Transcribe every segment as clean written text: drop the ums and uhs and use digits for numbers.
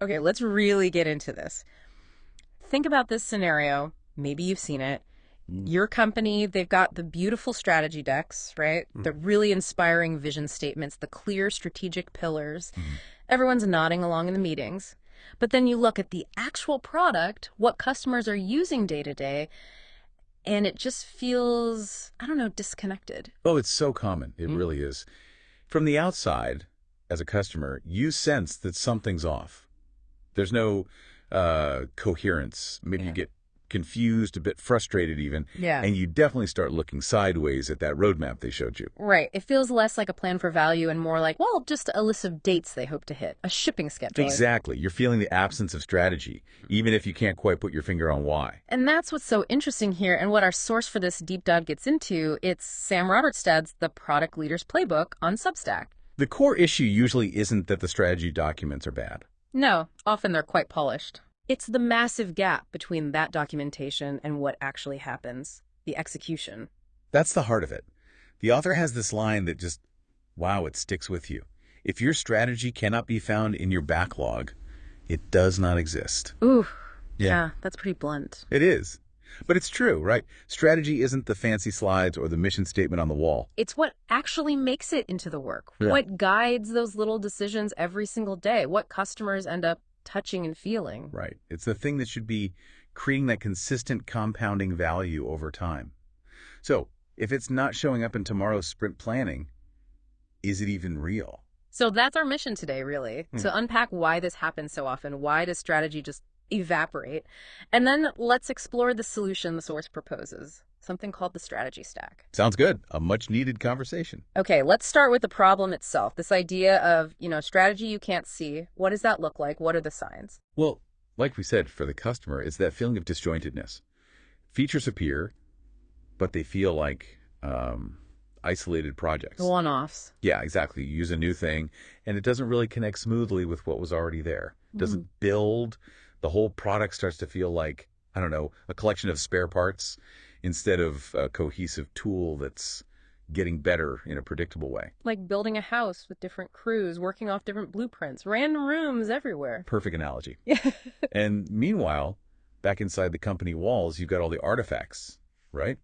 Okay, let's really get into this. Think about this scenario. Maybe you've seen it. Your company, they've got the beautiful strategy decks, right? The really inspiring vision statements, the clear strategic pillars. Mm-hmm. Everyone's nodding along in the meetings. But then you look at the actual product, what customers are using day to day, and it just feels, I don't know, disconnected. Oh, it's so common. It really is. From the outside, as a customer, you sense that something's off. There's no coherence. Maybe you Yeah. get confused, a bit frustrated even, Yeah. and you definitely start looking sideways at that roadmap they showed you. Right. It feels less like a plan for value and more like, well, just a list of dates they hope to hit, a shipping schedule. Exactly. You're feeling the absence of strategy, even if you can't quite put your finger on why. And that's what's so interesting here, and what our source for this deep dive gets into. It's Sam Robertstad's The Product Leader's Playbook on Substack. The core issue usually isn't that the strategy documents are bad. No, often they're quite polished. It's the massive gap between that documentation and what actually happens, the execution. That's the heart of it. The author has this line that just, wow, it sticks with you. If your strategy cannot be found in your backlog, it does not exist. Ooh, Yeah. yeah, that's pretty blunt. It is. But it's true, right? Strategy isn't the fancy slides or the mission statement on the wall. It's what actually makes it into the work, Yeah. what guides those little decisions every single day, what customers end up touching and feeling. Right. It's the thing that should be creating that consistent compounding value over time. So, if it's not showing up in tomorrow's sprint planning, is it even real? So that's our mission today, really, to unpack why this happens so often. Why does strategy just evaporate? And then let's explore the solution the source proposes, something called the strategy stack. Sounds good. A much needed conversation. Okay, let's start with the problem itself. This idea of, strategy you can't see. What does that look like? What are the signs? Well, like we said, for the customer, it's that feeling of disjointedness. Features appear, but they feel like isolated projects. One-offs. Yeah, exactly. You use a new thing, and it doesn't really connect smoothly with what was already there. It doesn't build. The whole product starts to feel like, I don't know, a collection of spare parts instead of a cohesive tool that's getting better in a predictable way. Like building a house with different crews, working off different blueprints, random rooms everywhere. Perfect analogy. Yeah. And meanwhile, back inside the company walls, you've got all the artifacts, right?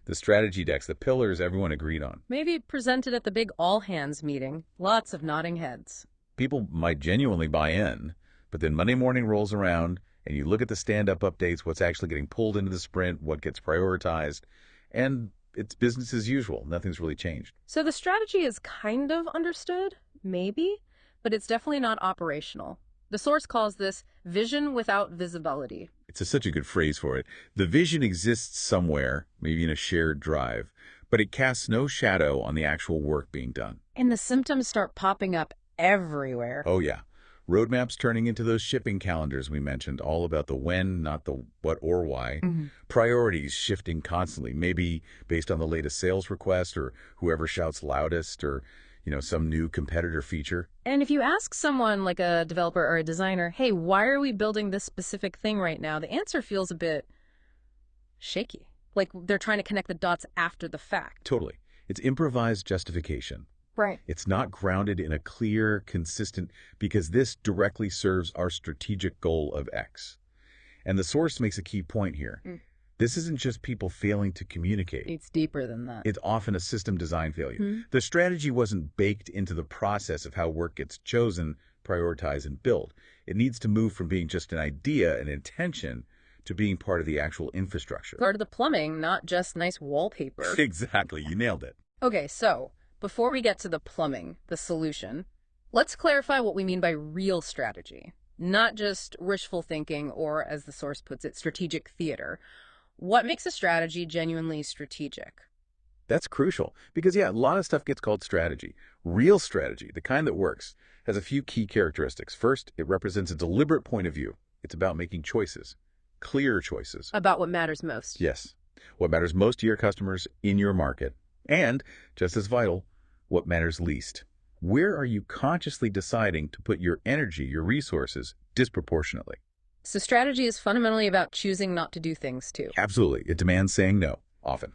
The strategy decks, the pillars everyone agreed on. Maybe presented at the big all-hands meeting. Lots of nodding heads. People might genuinely buy in, but then Monday morning rolls around and you look at the stand-up updates, what's actually getting pulled into the sprint, what gets prioritized, and it's business as usual. Nothing's really changed. So the strategy is kind of understood, maybe, but it's definitely not operational. The source calls this vision without visibility. Such a good phrase for it. The vision exists somewhere, maybe in a shared drive, but it casts no shadow on the actual work being done. And the symptoms start popping up everywhere. Oh, yeah. Roadmaps turning into those shipping calendars we mentioned, all about the when, not the what or why. Priorities shifting constantly, maybe based on the latest sales request or whoever shouts loudest or, some new competitor feature. And if you ask someone like a developer or a designer, hey, why are we building this specific thing right now? The answer feels a bit shaky. Like they're trying to connect the dots after the fact. Totally. It's improvised justification. Right. It's not grounded in a clear, consistent, because this directly serves our strategic goal of X. And the source makes a key point here. This isn't just people failing to communicate. It's deeper than that. It's often a system design failure. The strategy wasn't baked into the process of how work gets chosen, prioritized, and built. It needs to move from being just an idea, an intention, to being part of the actual infrastructure. Part of the plumbing, not just nice wallpaper. Exactly. You nailed it. Okay, so before we get to the plumbing, the solution, let's clarify what we mean by real strategy, not just wishful thinking or, as the source puts it, strategic theater. What makes a strategy genuinely strategic? That's crucial because, yeah, a lot of stuff gets called strategy. Real strategy, the kind that works, has a few key characteristics. First, it represents a deliberate point of view. It's about making choices, clear choices. About what matters most. Yes, what matters most to your customers in your market. And, just as vital, what matters least. Where are you consciously deciding to put your energy, your resources, disproportionately? So strategy is fundamentally about choosing not to do things too. Absolutely. It demands saying no, often.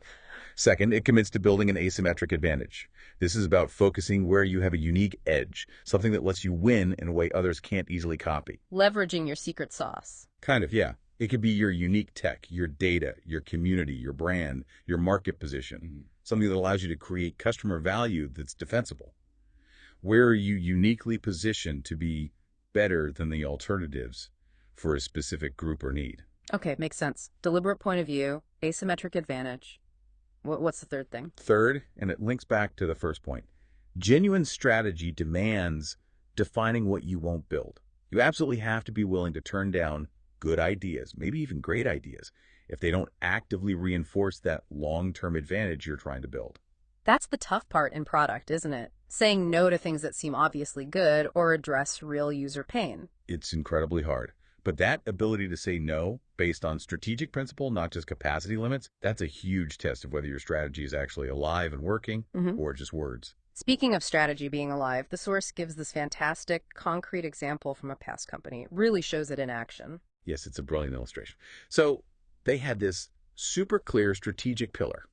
Second, it commits to building an asymmetric advantage. This is about focusing where you have a unique edge, something that lets you win in a way others can't easily copy. Leveraging your secret sauce. Kind of, yeah. It could be your unique tech, your data, your community, your brand, your market position, something that allows you to create customer value that's defensible. Where are you uniquely positioned to be better than the alternatives for a specific group or need? Okay, makes sense. Deliberate point of view, asymmetric advantage. What's the third thing? Third, and it links back to the first point, genuine strategy demands defining what you won't build. You absolutely have to be willing to turn down good ideas, maybe even great ideas, if they don't actively reinforce that long-term advantage you're trying to build. That's the tough part in product, isn't it? Saying no to things that seem obviously good or address real user pain. It's incredibly hard. But that ability to say no based on strategic principle, not just capacity limits, that's a huge test of whether your strategy is actually alive and working or just words. Speaking of strategy being alive, the source gives this fantastic, concrete example from a past company. It really shows it in action. Yes, it's a brilliant illustration. So they had this super clear strategic pillar,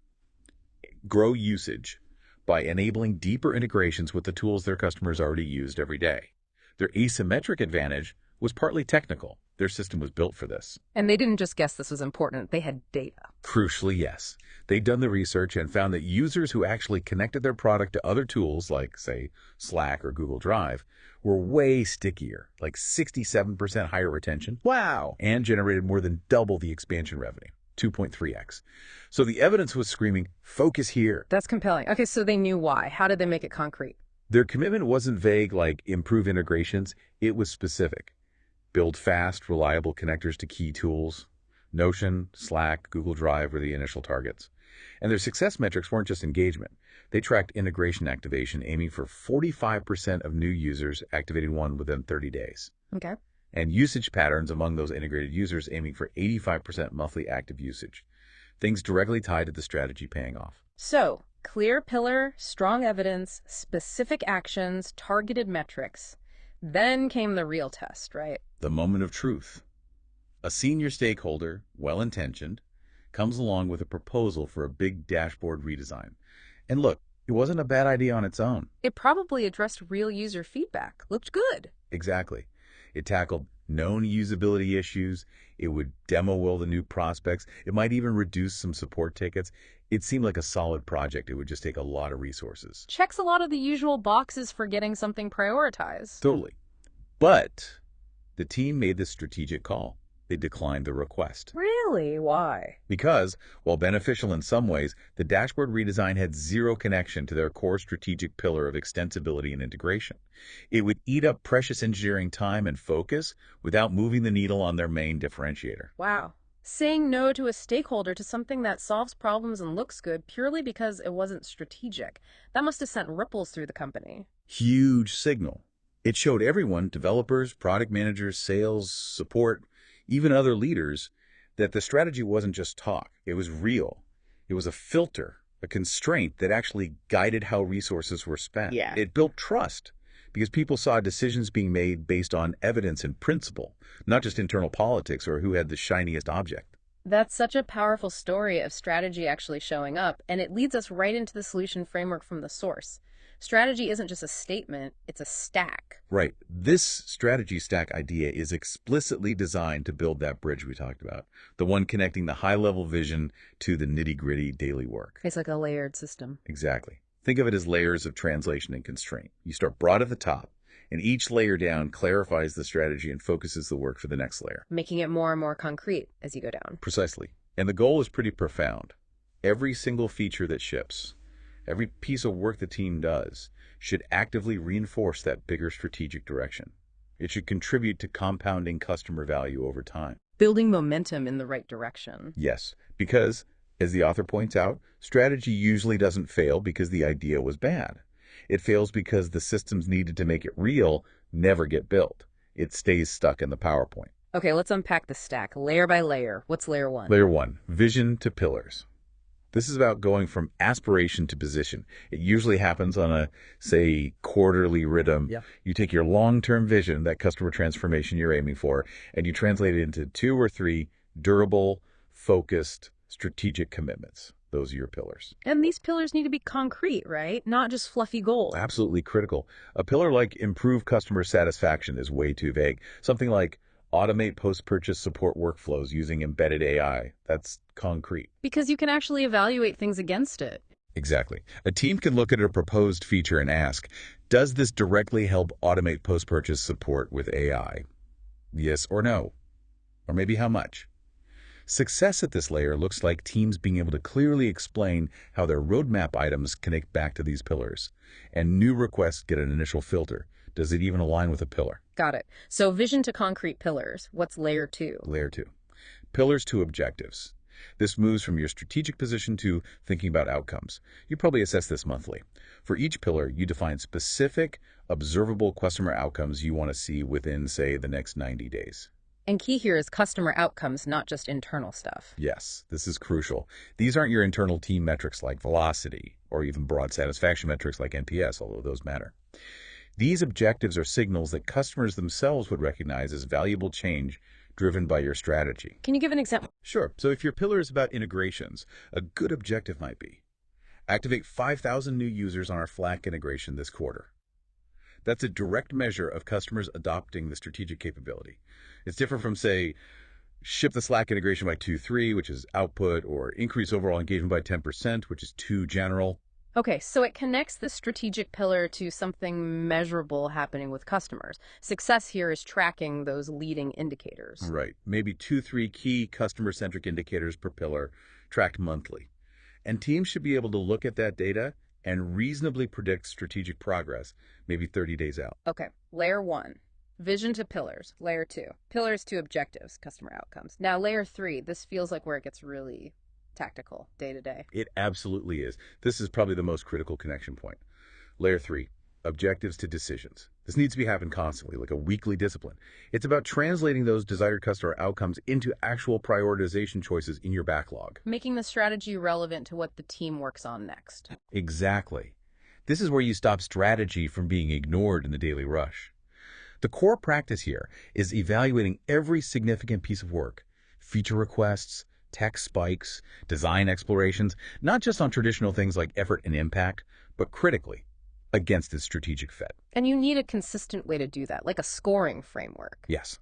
grow usage by enabling deeper integrations with the tools their customers already used every day. Their asymmetric advantage was partly technical. Their system was built for this. And they didn't just guess this was important, they had data. Crucially, yes. They'd done the research and found that users who actually connected their product to other tools like, say, Slack or Google Drive were way stickier, like 67% higher retention. Wow! And generated more than double the expansion revenue, 2.3x. So the evidence was screaming, focus here. That's compelling. Okay, so they knew why. How did they make it concrete? Their commitment wasn't vague like improve integrations. It was specific. Build fast, reliable connectors to key tools. Notion, Slack, Google Drive were the initial targets. And their success metrics weren't just engagement. They tracked integration activation, aiming for 45% of new users activating one within 30 days. Okay. And usage patterns among those integrated users aiming for 85% monthly active usage. Things directly tied to the strategy paying off. So, clear pillar, strong evidence, specific actions, targeted metrics. Then came the real test, right? The moment of truth. A senior stakeholder, well-intentioned, comes along with a proposal for a big dashboard redesign. And look, it wasn't a bad idea on its own. It probably addressed real user feedback. Looked good. Exactly. It tackled known usability issues. It would demo well the new prospects. It might even reduce some support tickets. It seemed like a solid project. It would just take a lot of resources. Checks a lot of the usual boxes for getting something prioritized. Totally. But the team made this strategic call. They declined the request. Really? Why? Because, while beneficial in some ways, the dashboard redesign had zero connection to their core strategic pillar of extensibility and integration. It would eat up precious engineering time and focus without moving the needle on their main differentiator. Wow. Saying no to a stakeholder to something that solves problems and looks good purely because it wasn't strategic. That must have sent ripples through the company. Huge signal. It showed everyone, developers, product managers, sales, support, even other leaders, that the strategy wasn't just talk. It was real. It was a filter, a constraint that actually guided how resources were spent. Yeah. It built trust because people saw decisions being made based on evidence and principle, not just internal politics or who had the shiniest object. That's such a powerful story of strategy actually showing up, and it leads us right into the solution framework from the source. Strategy isn't just a statement, it's a stack. Right. This strategy stack idea is explicitly designed to build that bridge we talked about, the one connecting the high-level vision to the nitty-gritty daily work. It's like a layered system. Exactly. Think of it as layers of translation and constraint. You start broad at the top, and each layer down clarifies the strategy and focuses the work for the next layer. Making it more and more concrete as you go down. Precisely. And the goal is pretty profound. Every single feature that ships, every piece of work the team does, should actively reinforce that bigger strategic direction. It should contribute to compounding customer value over time. Building momentum in the right direction. Yes, because, as the author points out, strategy usually doesn't fail because the idea was bad. It fails because the systems needed to make it real never get built. It stays stuck in the PowerPoint. Okay, let's unpack the stack layer by layer. What's layer one? Layer one, vision to pillars. This is about going from aspiration to position. It usually happens on a, say, quarterly rhythm. Yeah. You take your long-term vision, that customer transformation you're aiming for, and you translate it into 2 or 3 durable, focused, strategic commitments. Those are your pillars. And these pillars need to be concrete, right? Not just fluffy goals. Absolutely critical. A pillar like improve customer satisfaction is way too vague. Something like automate post-purchase support workflows using embedded AI. That's concrete. Because you can actually evaluate things against it. Exactly. A team can look at a proposed feature and ask, does this directly help automate post-purchase support with AI? Yes or no? Or maybe how much? Success at this layer looks like teams being able to clearly explain how their roadmap items connect back to these pillars, and new requests get an initial filter. Does it even align with a pillar? Got it. So vision to concrete pillars. What's layer 2? Layer 2. Pillars to objectives. This moves from your strategic position to thinking about outcomes. You probably assess this monthly. For each pillar, you define specific, observable customer outcomes you want to see within, say, the next 90 days. And key here is customer outcomes, not just internal stuff. Yes, this is crucial. These aren't your internal team metrics like velocity or even broad satisfaction metrics like NPS, although those matter. These objectives are signals that customers themselves would recognize as valuable change driven by your strategy. Can you give an example? Sure. So if your pillar is about integrations, a good objective might be activate 5,000 new users on our Slack integration this quarter. That's a direct measure of customers adopting the strategic capability. It's different from, say, ship the Slack integration by 2.3, which is output, or increase overall engagement by 10%, which is too general. Okay, so it connects the strategic pillar to something measurable happening with customers. Success here is tracking those leading indicators. Right. Maybe 2-3 key customer-centric indicators per pillar tracked monthly. And teams should be able to look at that data and reasonably predict strategic progress, maybe 30 days out. Okay, layer 1. Vision to pillars. Layer 2. Pillars to objectives, customer outcomes. Now, layer 3, this feels like where it gets really tactical, day to day. It absolutely is. This is probably the most critical connection point. Layer 3, objectives to decisions. This needs to be happening constantly, like a weekly discipline. It's about translating those desired customer outcomes into actual prioritization choices in your backlog. Making the strategy relevant to what the team works on next. Exactly. This is where you stop strategy from being ignored in the daily rush. The core practice here is evaluating every significant piece of work, feature requests, tech spikes, design explorations, not just on traditional things like effort and impact, but critically against its strategic fit. And you need a consistent way to do that, like a scoring framework. Yes.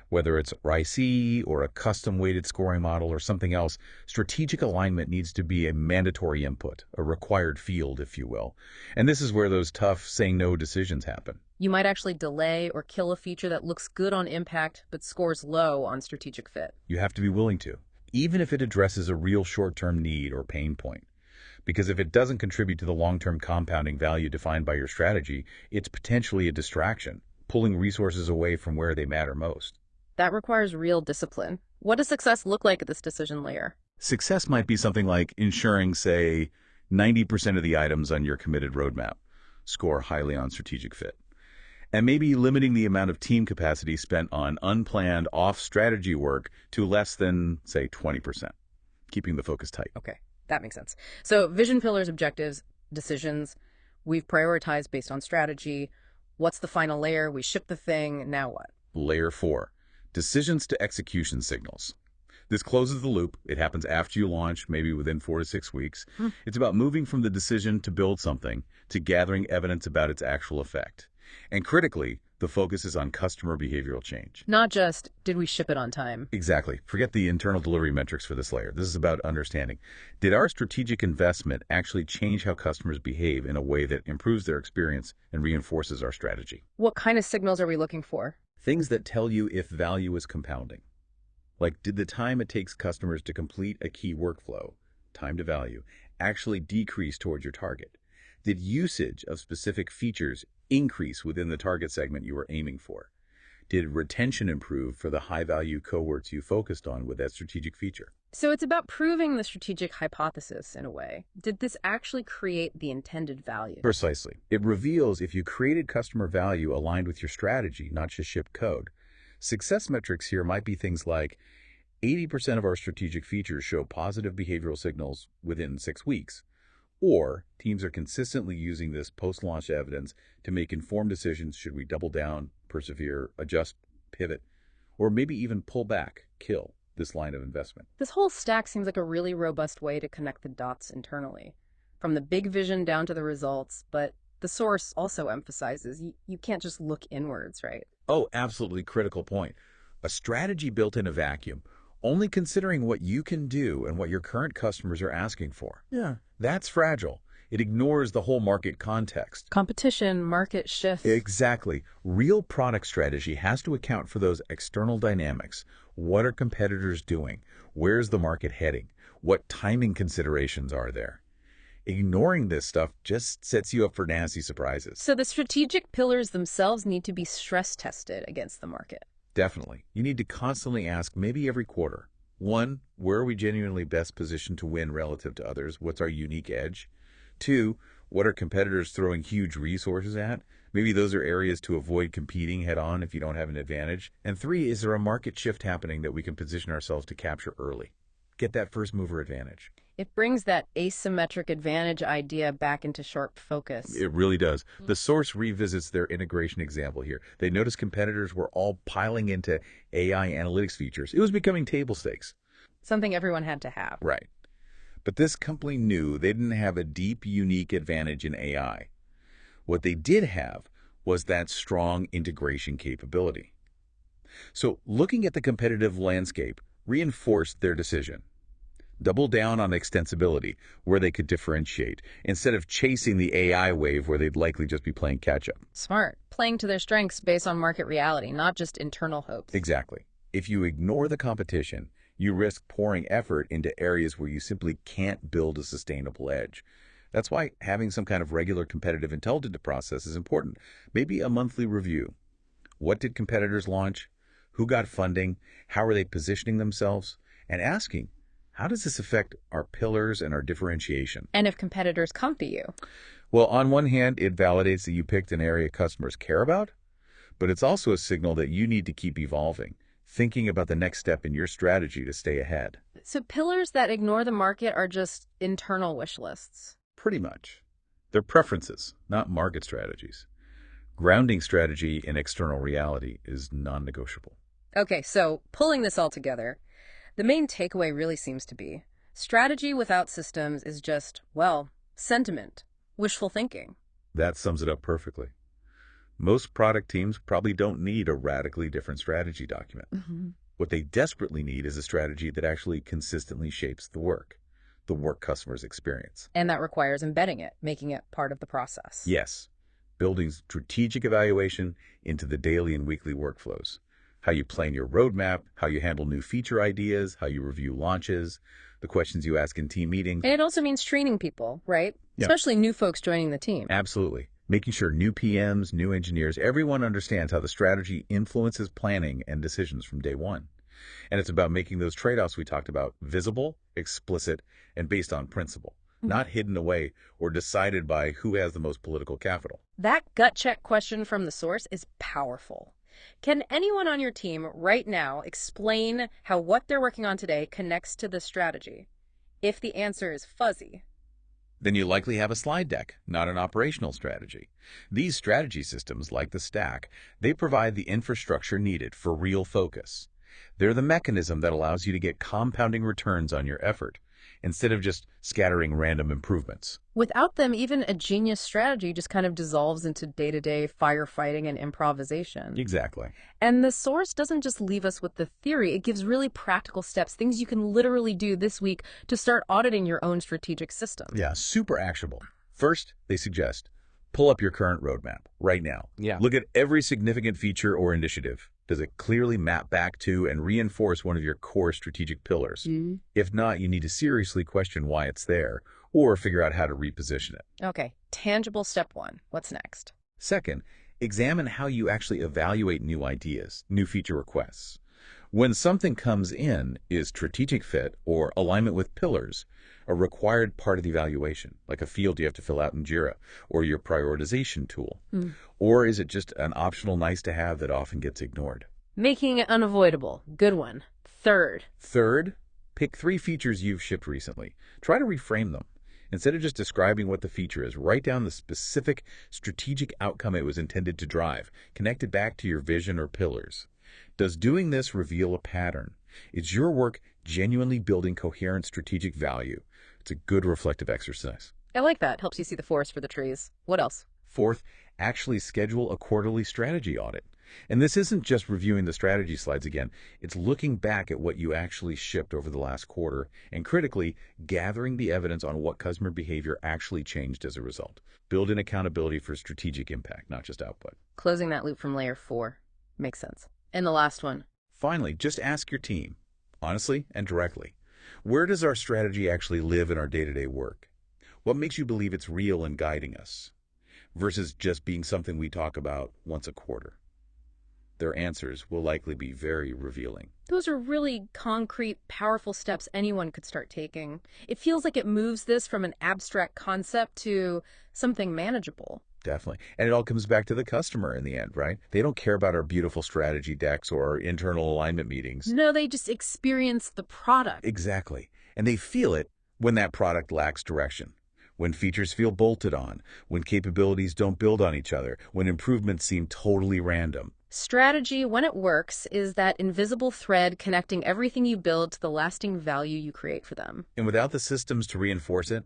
Whether it's RICE or a custom-weighted scoring model or something else, strategic alignment needs to be a mandatory input, a required field, if you will. And this is where those tough say-no decisions happen. You might actually delay or kill a feature that looks good on impact but scores low on strategic fit. You have to be willing to, even if it addresses a real short-term need or pain point. Because if it doesn't contribute to the long-term compounding value defined by your strategy, it's potentially a distraction, pulling resources away from where they matter most. That requires real discipline. What does success look like at this decision layer? Success might be something like ensuring, say, 90% of the items on your committed roadmap score highly on strategic fit. And maybe limiting the amount of team capacity spent on unplanned off-strategy work to less than, say, 20%, keeping the focus tight. Okay, that makes sense. So vision pillars, objectives, decisions. We've prioritized based on strategy. What's the final layer? We ship the thing. Now what? Layer 4, decisions to execution signals. This closes the loop. It happens after you launch, maybe within 4 to 6 weeks. It's about moving from the decision to build something to gathering evidence about its actual effect. And critically, the focus is on customer behavioral change. Not just, did we ship it on time? Exactly. Forget the internal delivery metrics for this layer. This is about understanding. Did our strategic investment actually change how customers behave in a way that improves their experience and reinforces our strategy? What kind of signals are we looking for? Things that tell you if value is compounding. Like, did the time it takes customers to complete a key workflow, time to value, actually decrease towards your target? Did usage of specific features increase within the target segment you were aiming for? Did retention improve for the high-value cohorts you focused on with that strategic feature? So it's about proving the strategic hypothesis in a way. Did this actually create the intended value? Precisely. It reveals if you created customer value aligned with your strategy, not just shipped code. Success metrics here might be things like 80% of our strategic features show positive behavioral signals within 6 weeks. Or teams are consistently using this post-launch evidence to make informed decisions. Should we double down, persevere, adjust, pivot, or maybe even pull back, kill? this line of investment. This whole stack seems like a really robust way to connect the dots internally, from the big vision down to the results, but the source also emphasizes you can't just look inwards, right? Oh, absolutely critical point. A strategy built in a vacuum, only considering what you can do and what your current customers are asking for. Yeah. That's fragile. It ignores the whole market context. Competition, market shifts. Exactly. Real product strategy has to account for those external dynamics. What are competitors doing? Where's the market heading? What timing considerations are there? Ignoring this stuff just sets you up for nasty surprises. So the strategic pillars themselves need to be stress tested against the market. Definitely. You need to constantly ask, maybe every quarter. 1, where are we genuinely best positioned to win relative to others? What's our unique edge? 2, what are competitors throwing huge resources at? Maybe those are areas to avoid competing head-on if you don't have an advantage. And 3, is there a market shift happening that we can position ourselves to capture early? Get that first mover advantage. It brings that asymmetric advantage idea back into sharp focus. It really does. The source revisits their integration example here. They noticed competitors were all piling into AI analytics features. It was becoming table stakes. Something everyone had to have. Right. But this company knew they didn't have a deep, unique advantage in AI. What they did have was that strong integration capability. So looking at the competitive landscape reinforced their decision. Double down on extensibility, where they could differentiate, instead of chasing the AI wave where they'd likely just be playing catch-up. Smart. Playing to their strengths based on market reality, not just internal hopes. Exactly. If you ignore the competition, you risk pouring effort into areas where you simply can't build a sustainable edge. That's why having some kind of regular competitive intelligence process is important. Maybe a monthly review. What did competitors launch? Who got funding? How are they positioning themselves? And asking, how does this affect our pillars and our differentiation? And if competitors come to you? Well, on one hand, it validates that you picked an area customers care about, but it's also a signal that you need to keep evolving, thinking about the next step in your strategy to stay ahead. So pillars that ignore the market are just internal wish lists. Pretty much. They're preferences, not market strategies. Grounding strategy in external reality is non-negotiable. Okay, so pulling this all together, the main takeaway really seems to be strategy without systems is just, well, sentiment, wishful thinking. That sums it up perfectly. Most product teams probably don't need a radically different strategy document. What they desperately need is a strategy that actually consistently shapes the work customers experience. And that requires embedding it, making it part of the process. Yes, building strategic evaluation into the daily and weekly workflows. How you plan your roadmap, how you handle new feature ideas, how you review launches, the questions you ask in team meetings. And it also means training people, right? Yeah. Especially new folks joining the team. Absolutely. Making sure new PMs, new engineers, everyone understands how the strategy influences planning and decisions from day one. And it's about making those trade-offs we talked about visible, explicit, and based on principle, not hidden away or decided by who has the most political capital. That gut check question from the source is powerful. Can anyone on your team right now explain how what they're working on today connects to the strategy? If the answer is fuzzy, then you likely have a slide deck, not an operational strategy. These strategy systems, like the stack, they provide the infrastructure needed for real focus. They're the mechanism that allows you to get compounding returns on your effort, instead of just scattering random improvements. Without them, even a genius strategy just kind of dissolves into day-to-day firefighting and improvisation. Exactly. And the source doesn't just leave us with the theory, it gives really practical steps, things you can literally do this week to start auditing your own strategic system. Yeah, super actionable. First, they suggest, pull up your current roadmap right now. Yeah. Look at every significant feature or initiative. Does it clearly map back to and reinforce one of your core strategic pillars? If not, you need to seriously question why it's there or figure out how to reposition it. Okay, tangible step one. What's next? Second, examine how you actually evaluate new ideas, new feature requests. When something comes in, is strategic fit or alignment with pillars a required part of the evaluation, like a field you have to fill out in Jira or your prioritization tool? Or is it just an optional nice to have that often gets ignored? Making it unavoidable. Good one. Third, pick 3 features you've shipped recently. Try to reframe them. Instead of just describing what the feature is, write down the specific strategic outcome it was intended to drive. Connect it back to your vision or pillars. Does doing this reveal a pattern? It's your work genuinely building coherent strategic value. It's a good reflective exercise. I like that. Helps you see the forest for the trees. What else? Fourth, actually schedule a quarterly strategy audit. And this isn't just reviewing the strategy slides again. It's looking back at what you actually shipped over the last quarter and critically gathering the evidence on what customer behavior actually changed as a result. Build in accountability for strategic impact, not just output. Closing that loop from layer 4. Makes sense. And the last one. Finally, just ask your team, honestly and directly, where does our strategy actually live in our day-to-day work? What makes you believe it's real and guiding us versus just being something we talk about once a quarter? Their answers will likely be very revealing. Those are really concrete, powerful steps anyone could start taking. It feels like it moves this from an abstract concept to something manageable. Definitely. And it all comes back to the customer in the end, right? They don't care about our beautiful strategy decks or our internal alignment meetings. No, they just experience the product. Exactly. And they feel it when that product lacks direction, when features feel bolted on, when capabilities don't build on each other, when improvements seem totally random. Strategy, when it works, is that invisible thread connecting everything you build to the lasting value you create for them. And without the systems to reinforce it,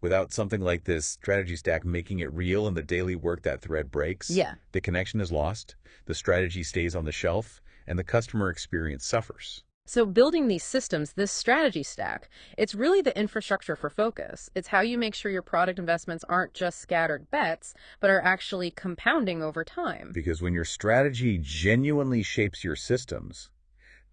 without something like this strategy stack making it real in the daily work that thread breaks, the connection is lost, the strategy stays on the shelf, and the customer experience suffers. So building these systems, this strategy stack, it's really the infrastructure for focus. It's how you make sure your product investments aren't just scattered bets, but are actually compounding over time. Because when your strategy genuinely shapes your systems,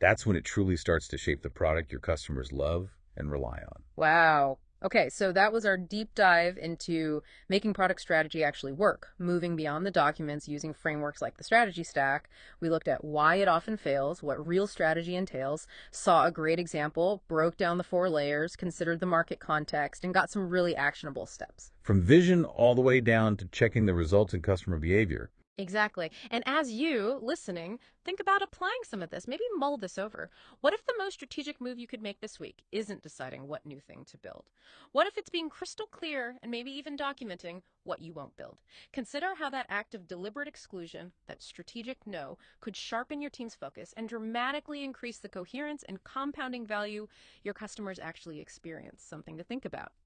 that's when it truly starts to shape the product your customers love and rely on. Wow. Okay, so that was our deep dive into making product strategy actually work, moving beyond the documents using frameworks like the strategy stack. We looked at why it often fails, what real strategy entails, saw a great example, broke down the 4 layers, considered the market context, and got some really actionable steps. From vision all the way down to checking the results in customer behavior. Exactly. And as you, listening, think about applying some of this, maybe mull this over. What if the most strategic move you could make this week isn't deciding what new thing to build? What if it's being crystal clear and maybe even documenting what you won't build? Consider how that act of deliberate exclusion, that strategic no, could sharpen your team's focus and dramatically increase the coherence and compounding value your customers actually experience. Something to think about.